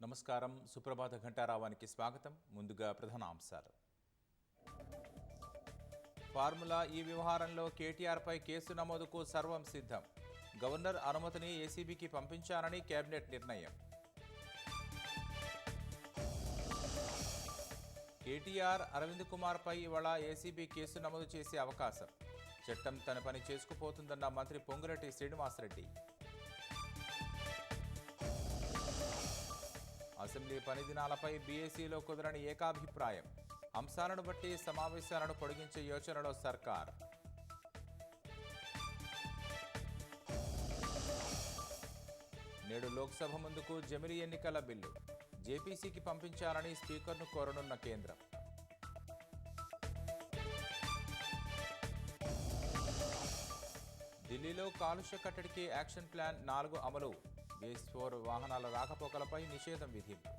నమస్కారం. సుప్రభాత ఘంటారావానికి స్వాగతం. ముందుగా ప్రధాన అంశాలు. ఫార్ములా ఈ వ్యవహారంలో కేటీఆర్పై కేసు నమోదుకు సర్వం సిద్ధం. గవర్నర్ అనుమతిని ఏసీబీకి పంపించానని కేబినెట్ నిర్ణయం. కేటీఆర్, అరవింద్ కుమార్పై ఇవాళ ఏసీబీ కేసు నమోదు చేసే అవకాశం. చట్టం తన పని చేసుకుపోతుందన్న మంత్రి పొంగులేటి శ్రీనివాసరెడ్డి. అసెంబ్లీ పని దినాలపై బీఏసీలో కుదరని ఏకాభిప్రాయం. అంశాలను బట్టి సమావేశాలను పొడిగించే యోచనలో సర్కార్. నేడు లోక్సభ ముందుకు జమిలి ఎన్నికల బిల్లు. జేపీసీకి పంపించాలని స్పీకర్ను కోరనున్న కేంద్రం. ఢిల్లీలో కాలుష్య కట్టడికి యాక్షన్ ప్లాన్ 4 అమలు. BS4 వాహనాల రాకపోకలపై నిషేధం విధింపు.